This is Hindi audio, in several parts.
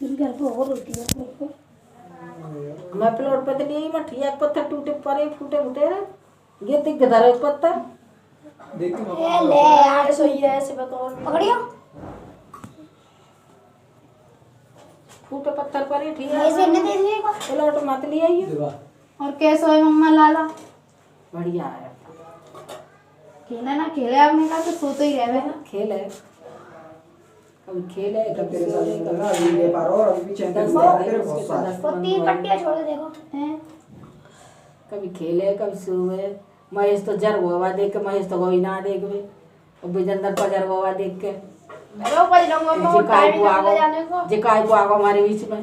घर पे और होती है अपने को। मैं प्लॉट पे तो नहीं मठिया एक पत्थर टूटे पड़े फूटे फूटे ये दिख गधा एक पत्थर ये ले यार सही है ऐसे बताओ पकड़ियो फूटे पत्थर पड़े ठीक है ऐसे नहीं दे दिए प्लॉट मत ले आइए और कैसे है मम्मा लाला बढ़िया है खेला ना खेले आपने कहा तो सोते ही रहे ना खेल है कभी खेल है कभी तेरे सोए, साथ कभी अभी ले पा रहा और अभी भी चैंपियन तेरे बहुत सारे वो 3 पट्टियां छोड़ के देखो हैं कभी खेले कभी सोए महेश तो जर गोवा देख के महेश तो गोई ना देख वे और विजेंद्र पर जर गोवा देख के मैं वो पढ़ लूंगा मैं टाइम निकल जाने को जिकाई को आगो हमारे बीच में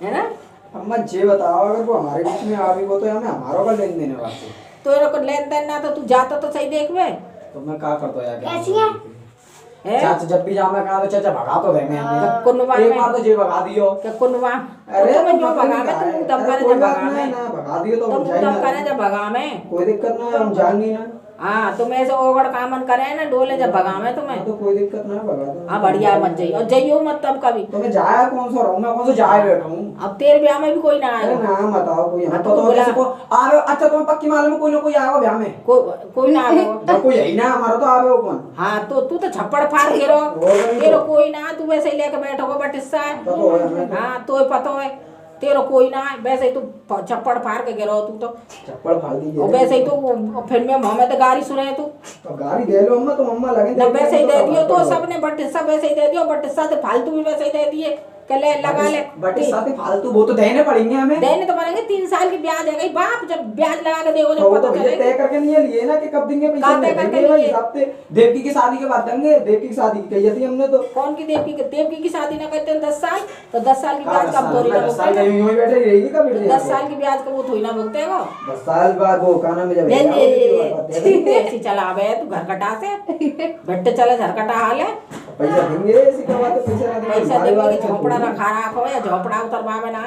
है ना अम्मा जे बताओ अगर वो हमारे बीच में आ भी वो तो हमें हमारा का लेन देने वास्ते तो ये को लेन देन ना तो तू जाता तो सही देख वे तो मैं क्या करता यार कैसी है? है चाचा जब भी जा मैं कहा तो चाचा भगा तो देंगे हमने कुनवा एक में बार तो जे भगा दियो क्या कुनवा अरे तो मैं जो मतलब भगा में क्या है? तुम दम अरे करे कोई जब बात भगा नहीं में ना भगा दियो तो तुम हम जाएंगे दम करे जब भगा में कोई दिक्कत ना है हम जाएंगे ना हाँ तुम ऐसे ओगड़ कामन करे ना डोले जब भगा में तुम्हें तो कोई दिक्कत ना है भगा दो हाँ बढ़िया है, मत जाइयो और जाइयो मत तब कभी तो मैं जाया कौन सा रहूंगा कौन सा जाए बैठा हूँ अब तेरे ब्याह में भी कोई ना अरे आएगा ना बताओ कोई हाँ, हम तो तो बोला- किसी को आ रहे हो अच्छा तुम्हें पक्की मालूम है कोई ना कोई आएगा ब्याह में कोई ना आएगा जब कोई यही ना हमारा तो आवे हो कौन हाँ तो तू तो छप्पड़ फाड़ के रहो नहीं तेरो तो। कोई ना तू वैसे ही लेके बैठोगे बटिस्सा पता हो हमें तो। हाँ तो पता है तेरो कोई ना है वैसे ही तू छप्पड़ फाड़ के गिरो तू तो चप्पड़ फाड़ और दीजिए वैसे ही तू फिर में मोहम्मद गाड़ी सुने तू तो गाड़ी दे लो अम्मा तो मम्मा लगे ना वैसे ही दे दियो तो सबने बटिस्सा वैसे ही दे दियो बटिस्सा से फालतू भी वैसे ही दे दिए कले लगा ले बट इस साथ ही फालतू वो तो देने पड़ेंगे हमें देने तो बनेंगे 3 साल की ब्याज है बाप जब ब्याज लगा के देखो तो जब वो पता तो ये चलेगा तय करके नहीं लिए ना कि कब देंगे पैसे कहाँ तय नहीं करके देंगे भाई लिए? हिसाब से देवकी की शादी के बाद देंगे देवकी की शादी की कही थी हमने तो कौन की देवकी की शादी ना करते हैं 10 साल तो 10 साल की ब्याज कब थोड़ी ना 10 साल भुगतेगा यूं ही बैठे रहेगी कब 10 साल की ब्याज का वो थोड़ी ना भुगतेगा 10 साल बाद वो काना में जब ऐसी चला बे तू घर कटा से बेटे चले घर कटा हाल है पैसा देंगे ऐसी क्या बात है पैसा ना देंगे पैसा हमारे देंगे बारे कि में झोपड़ा थोड़ी। रखा रखो या झोपड़ा उतरवावे ना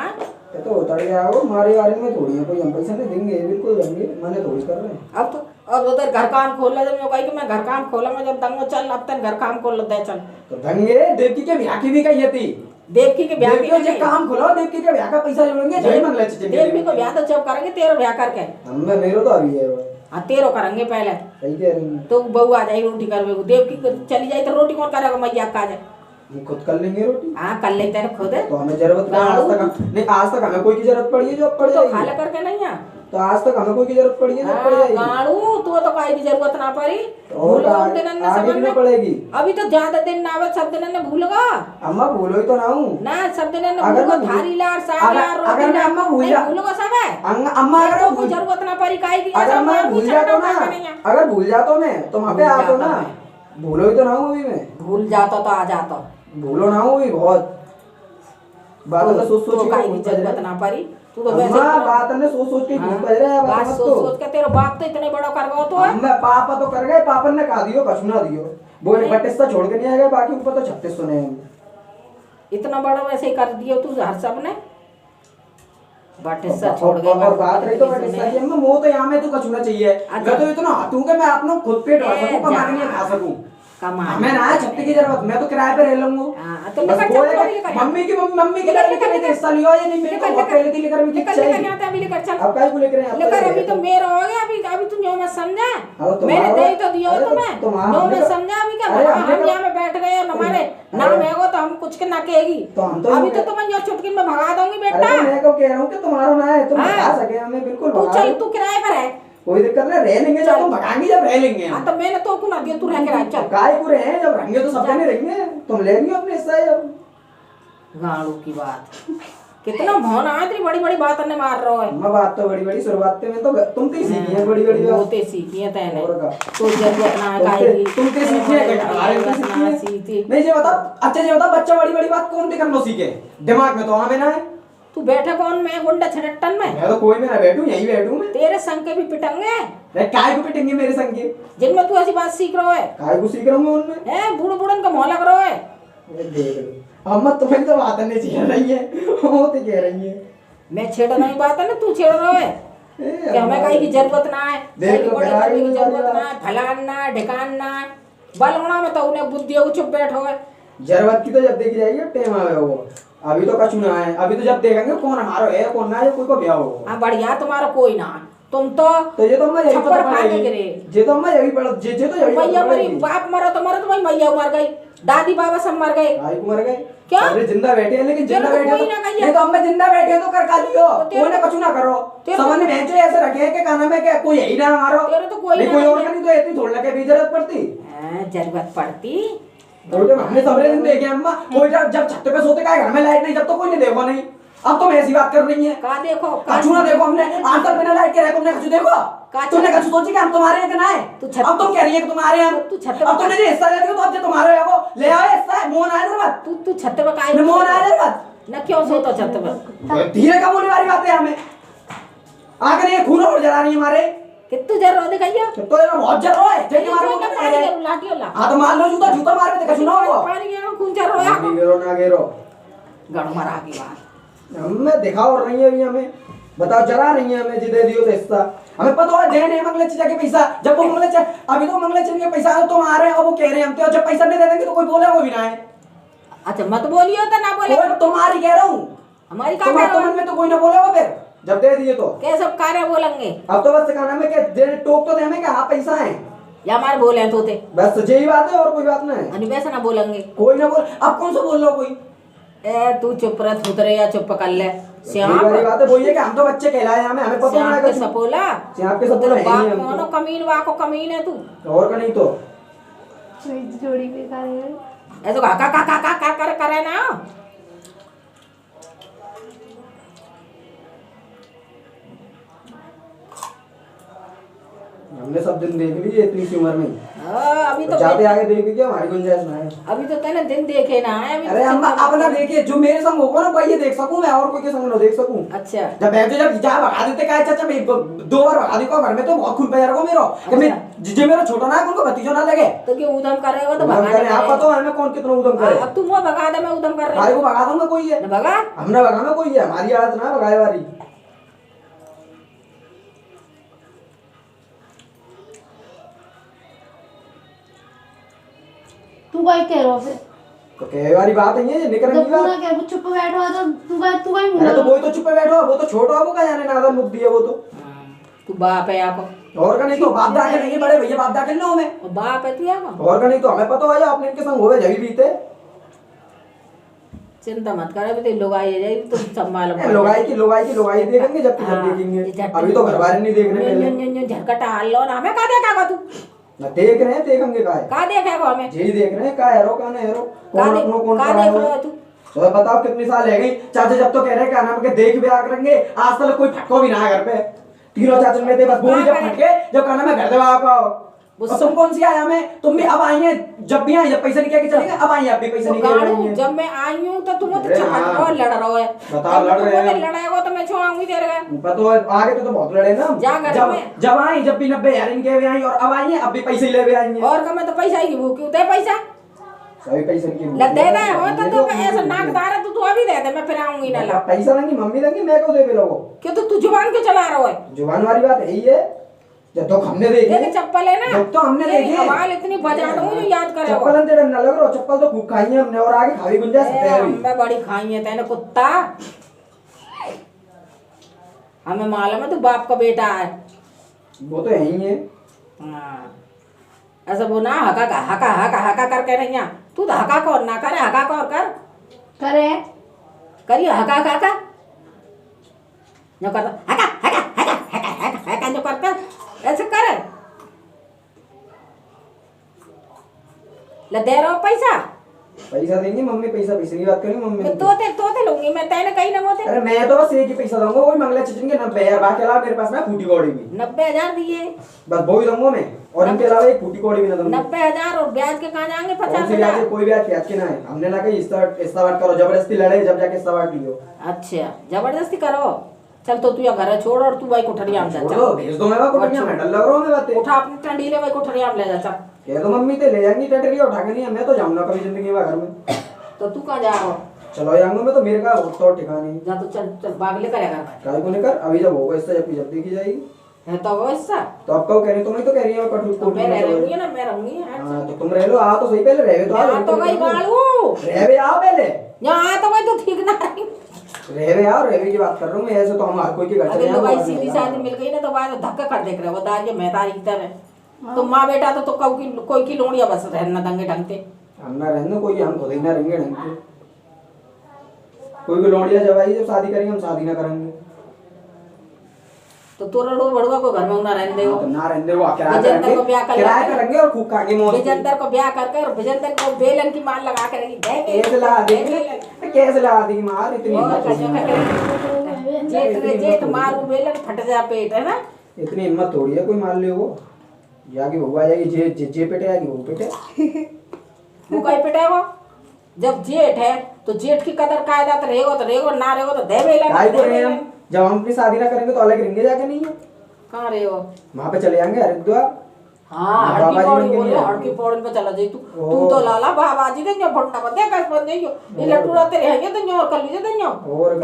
ये तो उतर गया वो हमारे बारे में थोड़ी है कोई हम पैसा नहीं देंगे बिल्कुल देंगे मैंने थोड़ी कर रहे हैं अब तो अब उधर घर काम खोल ले जब मैं कही कि मैं घर काम खोला मैं जब दंगो चल अब तक घर काम खोल दे चल तो देंगे देवकी के ब्याह की भी कही थी देवकी के ब्याह देवकी की के काम खोलो देवकी के ब्याह का पैसा जोड़ेंगे जय मंगला देवकी को ब्याह तो जब करेंगे तेरो ब्याह करके हमें मेरो तो अभी है वो हाँ तेरो करेंगे पहले सही कह रही हैं तो बहू आ जाएगी रोटी करवे को देवकी को चली जाए तो रोटी कौन करेगा मैया का जाए ये खुद कर लेंगे रोटी हाँ कर लेते हैं खुद तो हमें जरूरत नहीं आज तक नहीं आज तक हमें कोई की जरूरत पड़ी है जो अब पड़ तो जाएगी खाले करके नहीं है तो आज तक हमें कोई की जरूरत पड़ी है जो अब पड़ जाएगी गाड़ू तू तो कोई की जरूरत ना पड़ी और भूल गो दिन ने आगे समझ भी में ना पड़ेगी अभी तो ज्यादा दिन ना आवे सब दिन ने भूल गो अम्मा भूलो ही तो ना हूँ ना सब दिन ने अगर भूल गो मैं थारी लार साग लार रोटी अगर मैं लार अम्मा भूल नहीं जा भूल गो सब है अम्मा तो अगर कोई भूल जरूरत ना पड़ी काई की अगर मैं भूल जाता ना अगर भूल जाता मैं तो वहाँ पे भूल आ तो जाता ना मैं। भूलो ही तो ना हूँ अभी मैं भूल जाता तो आ जाता भूलो ना हूँ अभी बहुत बात तो सोच सोच के काई भूल की पड़ जरूरत रहे ना पड़ी तू तो वैसे अम्मा बात ने सोच सोच के भूल पड़ रहे हैं बात बात सोच तो सोच के तेरा बाप तो इतने बड़ा कर गया तो है अम्मा पापा तो कर गए पापा ने कहा दियो कछु ना दियो वो एक बटिस्ता छोड़ के नहीं आ गए बाकी ऊपर तो 36 सुने हैं इतना बड़ा वैसे ही कर दियो तू हर सब ने बटिस्सा छोड़ गए और बात रही तो बटिस्ता की अम्मा वो तो यहाँ में तो कछु ना चाहिए मैं तो इतना हाथों के मैं अपना खुद पेट भर सकूं कमा के नहीं खा सकूं कमा मैं ना छत्ती की जरूरत मैं तो किराए पे रह लूंगा हाँ, तो बस लेकर वो चल, है लेकर कि चल। मम्मी की लड़की के लिए हिस्सा लियो या नहीं मेरे को बहुत पहले थी लेकर भी लेकर चाहिए लेकर आते अभी लेकर चल अब काहे को लेकर आते लेकर अभी तो मेरा हो गया अभी अभी तुम यो मत समझा हाँ, तो मैंने तुम्हारा- दे तो दिया अरे तो तुम्हें तुम्हारा यो हमने मत तो- समझा अभी क्या अरे हाँ, हमने हम तो- यहाँ में बैठ गए और हमारे अरे- नाम है वो तो हम कुछ के ना कहेगी तो हम तो अभी तो तुम्हें यो चुटकी में भगा दूंगी अरे बेटा तो मैं को कह रहा हूँ कि तुम्हारा ना है तुम हाँ। भगा सके हमें बिल्कुल तू भगा चल दो। तू किराए पर है कोई दिक्कत नहीं रह लेंगे जब तुम भगाएंगे जब रह लेंगे हाँ हम तो मैंने तो को ना दिया तू रह के रह चल काय पूरे हैं जब रहेंगे तो सब जने रहेंगे तुम ले लियो अपने हिस्सा जब गाड़ू की बात कितना भौन आदरी बड़ी बड़ी बात ने मार रहा है अम्मा बात तो बड़ी बड़ी शुरुआत में तो तुम तो सीखी है बड़ी बड़ी बात होते सीखी है तैने और का तो जरूरत ना काहेगी तुम ते सीखी है घटारे में सीखी है सीखी नहीं जी बता अच्छा जी बता बच्चा बड़ी बड़ी बात कौन सी करना सीखे दिमाग में तो हमें ना है तू बैठे कौन में गुंडा छटन में मैं तो कोई में ना बैठूं यहीं बैठूं मैं तेरे संग के भी पिटंगे अरे काय को पिटेंगे मेरे संग के जिनमें तू ऐसी बात सीख रहा है काय को सीख रहा हूं मैं उनमें हैं बूढ़ बूढ़न का मोह लग रहा है अरे देख लो अम्मा तुम्हें तो बात नहीं छेड़ रही है वो तो कह रही है मैं छेड़ नहीं बात है ना तू छेड़ रहा है कि हमें कहीं की जरूरत ना है देख कहीं की लो, बड़ी बिहारी करने की में जरूरत वाली ना है फलान ना ढिकान ना है बलगुना में तो उन्हें बुद्धि हो चुप बैठो है जरूरत की तो जब देखी जाएगी टेम आवे वो। अभी तो कछु ना है, अभी तो जब देखेंगे कौन हमारा है कौन ना है, कोई को ब्याह हो। हाँ बढ़िया, तुम्हारा कोई ना, तुम तो ये तो मैं यही तो छप्पर खा के पढ़ाई, गिरे। ये तो मैं यही पढ़, जे तो यही मैया मरी, पढ़ाई। बाप मरा तो भाई मैया मर गई, दादी बाबा सब मर गए। भाई को मर गए क्या? अरे जिंदा बैठे हैं, लेकिन जिंदा तेरे को बैठे कोई तो ना कहिए। नहीं तो हम जिंदा बैठे हैं तो कर खा लियो, तेरे कोई ना कछु ना करो। तेरे सामान्य भैंसो ऐसे रखे हैं कि खाना में क्या कोई यही ना हमारो, तेरे तो कोई नहीं ना कोई और कहिए। का नहीं तो इतनी थोड़ी लगे भी जरूरत पड़ती। जरूरत पड़ती तो हमने सबरे दिन देखे अम्मा, कोई जब छत पे सोते का घर में लाइट नहीं, जब तो कोई नहीं देखो नहीं। अब तुम ऐसी बात कर रही है, का देखो कछु ना देखो, हमने आज तक बिना लाइट के रहे, तुमने कछु देखो? तुमने कछु सोची कि हम तुम्हारे हैं कि ना है? अब तुम कह रही है कि तुम्हारे हैं, तू छत पे अब तुमने जो हिस्सा ले दिया तो अब जो तुम्हारे है वो ले आओ हिस्सा, मोहन आया जरा मत, तू छत पे काहे मोहन आया जरा मत। न क्यों सोता छत पे? धीरे कम होने वाली बात है हमें, आकर ये खून और जला रही है हमारे, कितू जर रो दिखाइए तो ये बहुत जल रहा है, जल्दी मारो तो मार दे। लाठी वाला हां तो मार लो, जूता जूता मार के कछु ना हो। पानी ये खून जर रो या ना गिरो ना गिरो, गड़ मारा की बात हमें दिखाओ रही है अभी, हमें बताओ जरा रही है हमें, जिदे दियो तो हिस्सा हमें पता है, दे नहीं मंगले चचा के पैसा, जब वो मंगले चचा अभी तो मंगले चचा के पैसा तो आ रहे हैं, अब वो कह रहे हैं हम तो जब पैसा नहीं दे देंगे तो कोई बोलेगा वो भी ना है। अच्छा मत बोलियो तो ना बोले, कोई तुम्हारी कह रहा हूं, हमारी का तुम्हारे तो मन में तो कोई ना बोलेगा फिर जब दे दिए तो। कैसे सब कार्य बोलेंगे? अब तो बस सिखाना में क्या दे, टोक तो दे हमें क्या, हाँ पैसा है या हमारे बोले तो थे बस, यही बात है और कोई बात नहीं है। अनि वैसे ना बोलेंगे। कोई ना बोल, अब कौन सा बोल रहा कोई? ए तू चुप रह, उतरे या चुप कर ले। यही वाली बात है, वही है कि हम तो बच्चे कहलाए, हमें पता श्याम नहीं के है सपोला, श्याम के सपोला है ही बाप नहीं हम कौनो तो। कमीन वाको कमीन है तू, और का नहीं तो जोड़ी बेकार है। ऐसे का करे ना। हमने सब दिन देख लिए इतनी सी उम्र में, अभी तो जाते आगे देख लीजिए हमारी गुंजाइश ना है। अभी तो तेने दिन देखे ना है। अरे अम्मा अपना देखिए, जो मेरे संग होगा ना वही देख सकूं मैं, और कोई के संग ना देख सकूं। अच्छा जब बैठो जब जा भगा देते का चाचा, मैं 2 बार भगा दी को घर में तो बहुत खून पे जा रहा मेरो कि मैं जे मेरा छोटा ना है उनको भतीजो ना लगे तो क्यों उधम करेगा तो उधम भगा करे, आप पता है हमें कौन कितना उधम करे। अब तुम वो भगा दे, मैं उधम कर रही भाई को भगा दूंगा कोई है हूं भगा। हमने भगाना कोई है, हमारी आदत ना भगाए वाली। तू भाई कह रहा फिर तो कहे वाली बात नहीं है, ये निकल जब नहीं बात। पूरा क्या वो चुप बैठो तो तू भाई अरे तो वही तो चुप बैठो, वो तो छोटा है, वो का जाने नादन मुख दिया वो तो, तू बाप है आपको, और का नहीं तो बाप दाखिल नहीं है, बड़े भैया बाप दाखिल ना हो में, और बाप है तू आपको। और का नहीं तो हमें पता है आपने इनके संग होवे जभी बीते। चिंता मत कर, अभी तो लोग आए जाए तुम संभाल लोगाई की देखेंगे जब देखेंगे, अभी तो घर वाले नहीं देख रहे पहले झटका हाल लो ना, हमें का देखेगा तू? ना देख रहे हैं, देखेंगे का है, का देखेगा हमें? यही देख रहे हैं का हेरो का ना हेरो, का कौन देख अपनो कौन का पराया देख हो। रहा है तू? तो बताओ कितनी साल रह गई चाचा, जब तो कह रहे हैं क्या नाम के देख भी आ करेंगे, आज तक कोई फटको भी ना है घर पे, तीनों चाचा में थे बस, वो भी जब फटके जब कहना मैं घर दबा का। तुम कौन सी आया में, तुम भी अब आई हैं, जब भी आई जब पैसा निकाल के चलेंगे, अब आई हैं अब भी पैसा निकाल रही हैं। जब मैं आई हूं तो तुम तो अरे चपट हाँ। और लड़ रहे हो। बताओ लड़ रहे हैं। लड़ाएगा तो मैं छोड़ाऊंगी तेरे का। पता है आगे तो बहुत लड़े ना, जा घर जब में। जब आई जब भी 90,000 इनके भी आई, और अब आई हैं अब भी पैसे ले भी आई हैं, और का मैं तो पैसा ही भूखी हूं, ते पैसा सभी पैसे की ले दे दे हो तो ऐसा नाकदार है, तू अभी दे दे, मैं फिर आऊंगी ना ला। पैसा देंगी मम्मी देंगी, मैं क्यों दे भी लोगो, क्यों तो तू जुबान क्यों चला रहा है? जुबान वाली बात यही है, जब तो हमने देख देखी चप्पल है ना, जब तो हमने तेरी देखी कमाल इतनी बजा दूं जो याद करे वो। चप्पल तेरे न लग रहा, चप्पल तो खूब खाई है हमने, और आगे खावी गुंजाइश है अभी। मैं बड़ी खाई है तेने कुत्ता, हमें मालूम है तू बाप का बेटा है। वो तो यही है, हाँ। ऐसा वो ना हका करके नहीं है, तू तो हका कौन ना करे, हका कौन कर करे करिए हका जो करता हका जो करता ऐसे करे। ले दे रहा हूं पैसा देंगी मम्मी, पैसा की बात करेंगे मम्मी मैं तोते लूंगी, मैं तेने कहीं ना होते। अरे मैं तो बस एक ही पैसा दूंगा, वही मंगला चिचन के 90,000, बाकी अलावा मेरे पास ना फूटी कौड़ी भी 90,000 दिए, बस वही दूंगा मैं, और इनके अलावा एक फूटी कौड़ी भी ना दूंगा। 90,000 और ब्याज के कहाँ जाएंगे? कौन सी ब्याज 50,000। है? कोई ब्याज प्याज के ना है, हमने लगा इस्ता बात करो, जबरदस्ती लड़े जब जाके इस्ता बात लियो। अच्छा जबरदस्ती करो, चल तो तू या घर छोड़ और तू भाई कोठरिया में जा। छोड़ दो, भेज दो, मैं कोठरिया में डर लग रहा हूं मैं बातें। उठा अपनी टंडी ले भाई कोठरिया में ले जा। चल कह दो मम्मी ते ले जाएंगी टटरिया उठा के, नहीं मैं तो जाऊंगा कभी जिंदगी में घर में। तो तू कहाँ जा रहा हो? चलो जाऊंगा मैं तो, मेरे का तो ठिकाना नहीं। जा तो चल चल भाग ले करेगा काय को नहीं कर, अभी जब होगा इससे जब देखी जाएगी है तो वो ऐसा तो आप कहो कह रही, तुम नहीं तो कह रही है तो मैं रह रहूंगी ना, मैं रहूंगी। हां तो तुम रह लो, आ तो सही पहले रहे तो आ तो गई बालू रहवे आओ पहले। यहाँ आया तो भाई तो ठीक ना रही। रहवे आओ, रहवे की बात कर रहा हूँ मैं, ऐसे तो हम हर कोई के घर चले अगर लोग जाएंगे। सीधी शादी मिल गई ना तो बाद में धक्का कर देख रहे हो दार ये मेहतारी की तरह। तो माँ बेटा तो कोई की लोड़िया बस रहना दंगे ढंगते। हम ना रहने कोई, हम खुद ही ना रहेंगे ढंग से। कोई को लौंडिया जब आई जब शादी करेंगे, हम शादी ना करेंगे। तो तोरा रो बड़ुआ को घर में ना रहने देगा। तो ना रहने वो किराया विजेंद्र को ब्याह कर किराया करेंगे और खूब खाके मौज। विजेंद्र को ब्याह कर और विजेंद्र को बेलन की मार लगा कर कैसे लगा देंगे, कैसे लगा देंगे मार इतनी जेठ मारू बेलन फट जा पेट है ना। इतनी हिम्मत थोड़ी है कोई मार ले वो जाके भगवा जाएगी। जे पेटे आएगी वो पेटे। वो कहीं पेटे वो जब जेठ है तो जेठ की कदर कायदा तो रहेगा ना रहेगा तो दे बेलन। काय को रहे हम जब हम अपनी शादी ना करेंगे तो अलग रहेंगे जाके नहीं है। कहाँ रहे हो? वहाँ पे चले जाएंगे हरिद्वार। हाँ हड़की पौड़ी बोले हड़की पौड़ी पे चला जाई तू तो लाला बाबा जी देंगे भट्टा पर देखा बन जाइयो ये लट्टू रहते रहेंगे देंगे और कर लीजिए देंगे और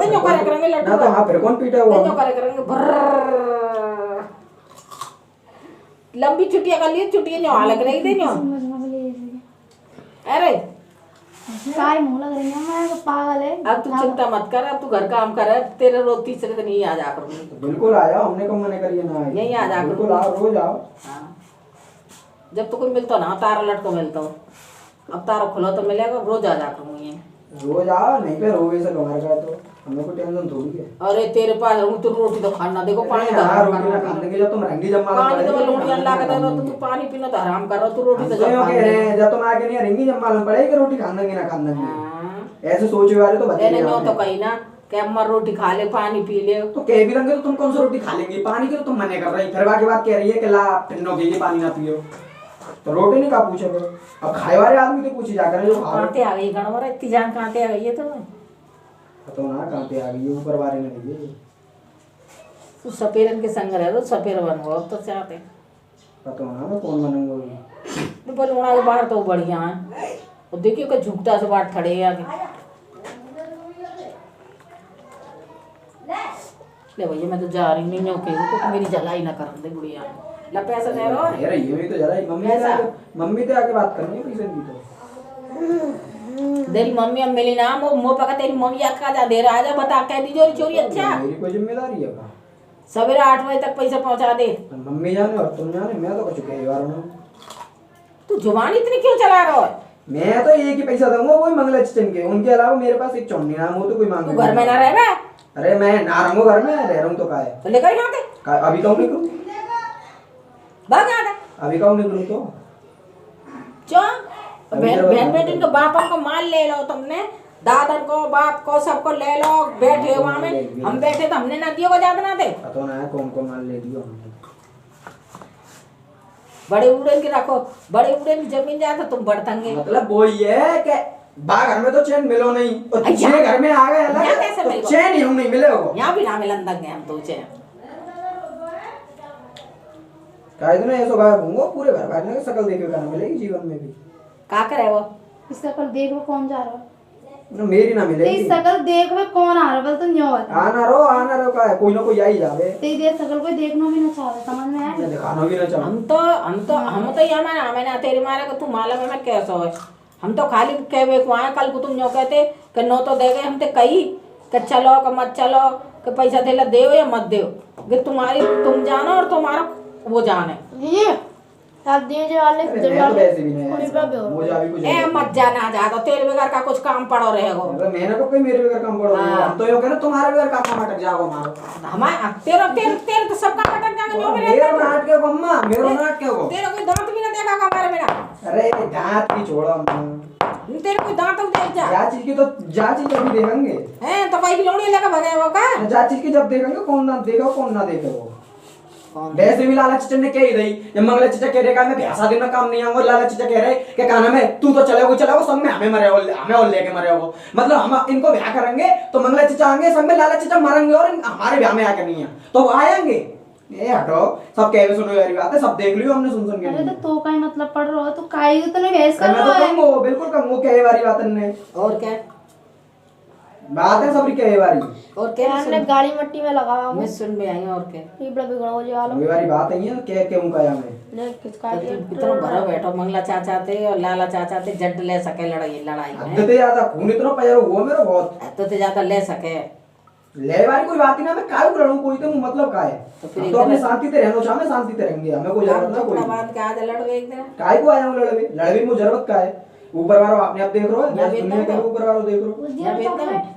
देंगे करे करेंगे लट्टू ना तो वहाँ फिर कौन पीटा हुआ देंगे करे करेंगे लंबी छुट्टियां कर ली छुट्टियां जो हालत रही देंगे। अरे काय मुंह लग रही है, मैं तो पागल है। अब तू चिंता मत कर, अब तू घर काम कर, तेरे रोज तीसरे दिन ही आ जा कर। बिल्कुल आया, हमने कब मना करिए ना। यहीं आ जा कर। बिल्कुल आओ, रोज आओ। हाँ। जब तो कोई मिलता ना तारा लटको मिलता हो, अब तारा खुला तो मिलेगा, रोज आ जा करूँ ये। रोज आओ, नहीं पे रोवे से कमार का तो हमें कोई टेंशन थोड़ी है। अरे तेरे पास हूँ तो रोटी तो खाना देखो पानी तो हाँ रोटी ना खाने के जब तुम रंगी जब मालूम पानी तो लोटी अल्लाह का दे तो तू पानी पीना तो हराम कर रहा तू रोटी तो जब कह रहे हैं जब तुम आके नहीं रंगी जब मालूम पड़ेगी कि रोटी खाने की ना खाने की। ऐसे सोचे वाले तो बच्चे नहीं तो कहीं ना कि अम्मा रोटी खा ले पानी पी ले तो कह भी रंगे तो तुम कौन सी रोटी खा लेंगे, पानी की तो तुम मना कर रही। फिर बाकी बात कह रही है कि ला पिन्नो के पानी ना पियो तो रोटी नहीं का पूछे। अब खाए वाले आदमी तो पूछी जाकर जो कहाँ पे आ गई गणवर इतनी जान कहाँ पे आ गई है तुम्हें पता ना कहाँ पे आ गई है, ऊपर बारे में नहीं है। तू सपेरन के संग रह तो सपेर बनो अब तो चाहते पता ना मैं कौन बनूंगा। तो बोलूँगा बाहर तो बढ़िया है और देखियो कि झुकता से बाहर खड़े आगे ले भैया मैं तो जा रही नहीं हूँ क्योंकि मेरी जलाई ना कर दे बुढ़िया ला पैसा दे रहा है यार ये भी तो जरा मम्मी तो आके बात करनी है पैसे की तो तेरी मम्मी अब मिली ना मो पका तेरी मम्मी का जा दे रहा है बता कह दीजिए चोरी अच्छा मेरी कोई जिम्मेदारी है का सवेरे 8 बजे तक पैसा पहुंचा दे। मम्मी जाने और तुम जाने, मैं तो कुछ कह यार तू जुबान इतनी क्यों चला रहा है? मैं तो एक ही पैसा दूंगा वही मंगला चिकन के, उनके अलावा मेरे पास एक चौनी नाम हो तो कोई मांग। तू घर में ना रह बे? अरे मैं ना रहूंगा घर में, रह रहा हूँ तो का है तो लेकर यहाँ पे अभी कहूँ नहीं करूँ भाग यहाँ पे अभी कहूँ नहीं करूँ तो क्यों बहन बेटी को बापन को माल ले लो तुमने दादन को बाप को सबको ले लो बैठे वहाँ में हम बैठे तो हमने ना दियो को ज्यादा ना दे पता ना है कौन कौन माल ले दियो हमने। बड़े उड़न की रखो बड़े उड़न की जमीन जाए तुम बढ़तंगे मतलब वो ये कि बा घर में तो चैन मिलो नहीं और दूसरे घर में आ गए अलग कैसे मिलेगा? चैन ही हम नहीं मिले हो यहाँ भी ना मिलन दंगे हम तो चैन काहे तो ना ऐसा गायब होंगे पूरे घर वाले ने शकल देखे करना मिलेगी जीवन में भी। का करे वो इस शकल देख लो कौन जा रहा है, ना मेरी ना तो मिलेगी इस शकल देख लो कौन आ रहा है, बस तो न्यो है। आना रो का है कोई ना कोई आ ही जावे। तेरी देर शकल कोई देखना भी ना चाहे, समझ में आया? मैं दिखाना भी ना चाहूं। हम तो यहाँ मैंने तेरे मारे को तू मालूम है मैं कैसा है हम तो खाली कहवे को आए कल को तुम जो कहते कि नो तो दे गए हम तो कही कि चलो कि मत चलो कि पैसा देला दे या मत दे कि तुम्हारी तुम जानो और तुम्हारा वो जाने ये आप दीजिए वाले मैं तो वैसे भी नहीं कुछ भी हो। वो जा भी कुछ ए मत जाना ज्यादा तेरे बगैर का कुछ काम पड़ो रहेगा मतलब मैंने कब कोई मेरे बगैर काम पड़ो हम तो यो कह रहे तुम्हारे बगैर का काम अटक जाओ मारो हमारे तेरे तो सबका पटक जाएगा जो मेरे मेरा नाट के अम्मा मेरा नाट के हो तेरा कोई दांत भी ना देखा हमारे मेरा अरे दांत की छोड़ो अम्मा तेरे कोई दांत भी देख जा जा चीज की तो जा चीज अभी देखेंगे हैं तो भाई की लोड़ी लेकर भगे वो का जा चीज की जब देखेंगे कौन ना देखेगा कौन ना देखेगा। वैसे भी लाला चिचा ने कह ही दी जब मंगला चिचा कह रहे मैं भैंसा दिन में काम नहीं आऊंगा लाला चिचा कह रहे कि काना में तू तो चलेगा सब में हमें मरे हो हमें और लेके मरे हो मतलब हम इनको ब्याह करेंगे तो मंगला चिचा आएंगे सब में लाला चिचा मरेंगे और हमारे ब्याह में आके नहीं है तो वो आएंगे। ये हटो सब कहे सुनो यारी बात है सब देख लियो हमने सुन के। अरे तो का ही मतलब पड़ रहा हो तो काई तो नहीं बहस कर मैं रहा तो है। कहूंगा बिल्कुल कहूंगा कहे वाली बात नहीं और क्या बात है सबरी के बारी और क्या हमने गाड़ी मट्टी में लगावा मैं सुन में आई और क्या ये बड़ा बिगड़ा हो जालो ये वाली बात है के क्यों कहा मैं ले किसका तो तुम इतना भरा बैठो मंगला चाचा थे और लाला चाचा थे जट ले सके लड़ाई में हद से ज्यादा खून इतना पया हुआ मेरा बहुत तो ज्यादा ले सके ले वाली कोई बात ही ना मैं काहे को लड़ूं कोई तो मतलब का है तो फिर तो अपने शांति से रहनो शाम में शांति से रहेंगे हमें कोई जरूरत ना कोई बात के आज लड़ गए एक दिन काहे को आया हूं लड़वे लड़वे में जरूरत का है ऊपर वाला अपने आप देख रहे हो यहाँ दुनिया के ऊपर वाला देख रहे हो यहाँ बेचता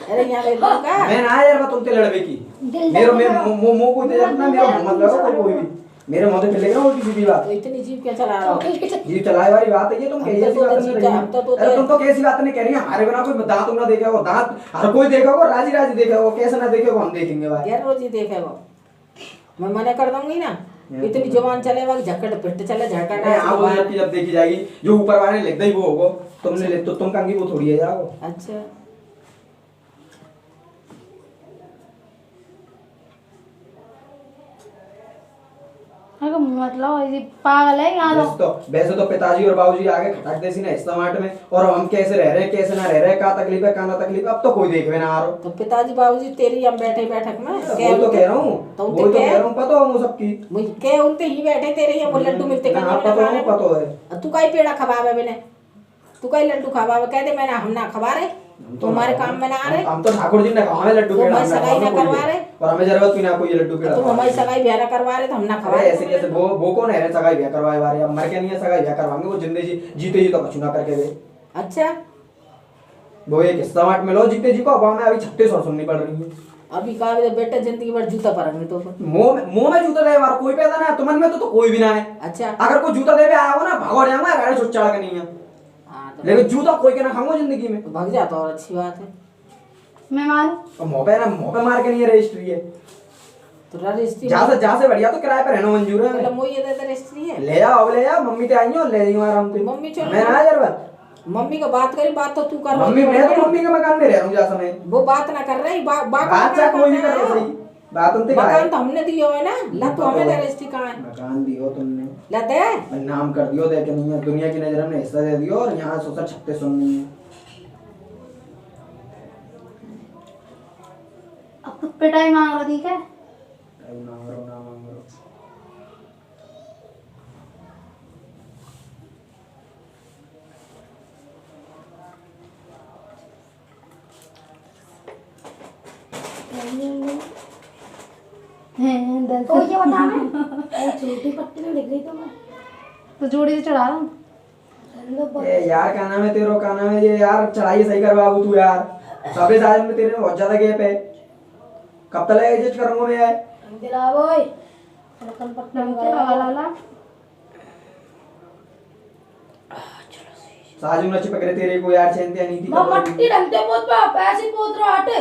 अरे यहाँ बेचता का मैं ना यार मैं तुमसे लड़वे की मेरे मुंह को जरूरत ना मेरा मत लगाओ कोई भी मेरे मुंह से चलेगा और किसी भी बात तो इतनी जीप क्या चला रहा हो जी चलाए वाली बात है ये तुम कैसी बात नहीं रही अरे तुम तो कैसी बात नहीं कह रही हमारे बिना कोई दांत ना देखे हो दांत हर कोई देखा होगा राजी राजी देखा होगा कैसे ना देखे हम देखेंगे भाई यार रोज ही देखे वो मैं मना कर दूंगी ना इतनी जवान चले वक्त झक्कड़ पिट चले झटका हाँ वो जब देखी जाएगी जो ऊपर वाले ने लिख दी वो होगा तुमने लिख तो तुम कंगी वो थोड़ी है जाओ अच्छा अगर मतलब ये पागल है यहाँ तो वैसे तो पिताजी और बाबूजी आगे खटक देसी ना इस समाट में और हम कैसे रह रहे हैं कैसे ना रह रहे हैं का तकलीफ है का ना तकलीफ है अब तो कोई देखे ना आ रहा तो पिताजी बाबूजी तेरी हम बैठे बैठक में वो तो कह रहा हूँ तो वो तो कह रहा हूँ पता हो सबकी मुझे के उनते ही बैठे तेरे ये वो लड्डू मिलते हाँ, पता है तू काई पेड़ा खवावे बिने तू काई लड्डू खवावे कहते मैंने हम ना खवा रहे तुम्हारे काम में ना आ रहे हम तो ठाकुर जी ने कहा हमें लड्डू पेड़ा मैं सगाई ना करवा रहे और हमें जरूरत भी ना कोई लड्डू पेड़ा तुम हमारी सगाई ब्याह करवा रहे तो हम ना खवा अरे ऐसे कैसे वो कौन है सगाई ब्याह करवाए वाले अब मर के नहीं है सगाई ब्याह करवाएंगे वो जिंदे जी जीते जी तो कुछ ना करके दे अच्छा वो एक समाट में लो जीते जी को अब हमें अभी 36 और सुननी पड़ रही है अभी कहा बेटे जिंदगी भर जूता पहनेंगे तो मुंह में जूता दे बार कोई पैदा ना है तुमन में तो कोई भी ना है अच्छा अगर कोई जूता दे आया हो ना भगो जाऊंगा गाड़ी छुट चढ़ा के नहीं है हाँ तो लेकिन जूता कोई के ना खाऊंगा जिंदगी में भाग जाता और अच्छी बात है मैं मारूं और मुंह पे मार के नहीं है रजिस्ट्री है तो रजिस्ट्री जहाँ से बढ़िया तो किराए पे रहना मंजूर है मतलब मुझे दे रजिस्ट्री है ले आओ अब ले आओ मम्मी ते आई हो ले जाइए आराम से मम्मी चलो मैं ना यार बात मम्मी का बात करी बात तो तू कर मम्मी मैं तो मम्मी के मकान में रह रहा हूँ जैसा मैं वो बात ना कर रही बात चाहे कोई भी कर रहा सही बात उनसे का है मकान तो हमने दियो है ना ला तो हमें दे रजिस्ट्री कहाँ है मकान दियो तुमने ला दे नाम कर दियो दे के नहीं है दुनिया की नजर में हिस्सा दे दियो और यहाँ 36 सुननी है अब खुद पिटाई मांग रहा ठीक है ना मांगो तो ये बता मैं छोटी पत्ती में दिख रही तो मैं तो जोड़ी से चढ़ा रहा हूँ ये यार क्या नाम है तेरा क्या नाम है ये यार चढ़ाई सही कर बाबू तू यार सबे साल में तेरे में बहुत ज्यादा गैप है कब तक एडजस्ट करूंगा मैं यार दिला बोय कल पत्ता लगा ला साजू न चिपक रहे तेरे को यार चैन नहीं थी मट्टी ढंगते पोत पे पैसे पोत रहा हटे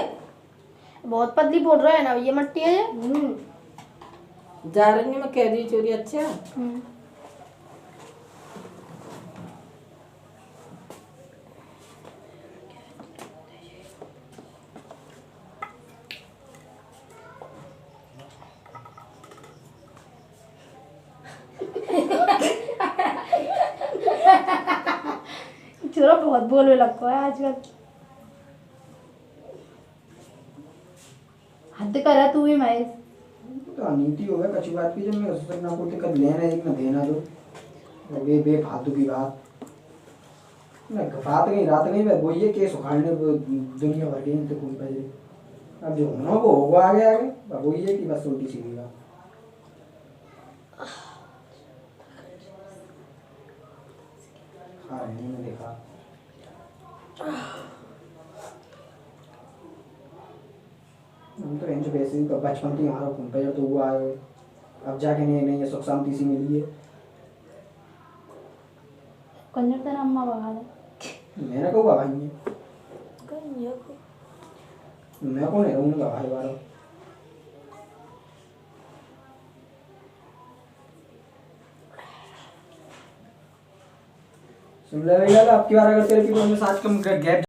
बहुत पतली पोत रहा है ना ये मट्टी है ये जा रही मैं कह दी चोरी अच्छा चोरा बहुत बोलने लगता है आजकल हद कर रहा तू भी महेश तो नीति हो गया कच्ची बात की जब मैं उससे ना बोलते कब लेना एक ना देना दो बे फालतू की बात ना बात नहीं रात नहीं मैं वो ये केस उखाड़ने दुनिया भर के इनसे कोई बजे अब जो होना वो होगा आगे आगे अब वो ये कि बस उल्टी सीधी बात हाँ मैंने देखा हम तो रेंज वैसे ही बचपन से यहाँ घूम पे तो हुआ है अब जाके नहीं ये सुख शांति सी मिली है कंजर तेरा अम्मा बगा दे मैंने कहो भाई है मैं कौन है रहूँगा भाई बारो सुन ले भैया आपकी बार अगर तेरे पीछे में साथ कम गैप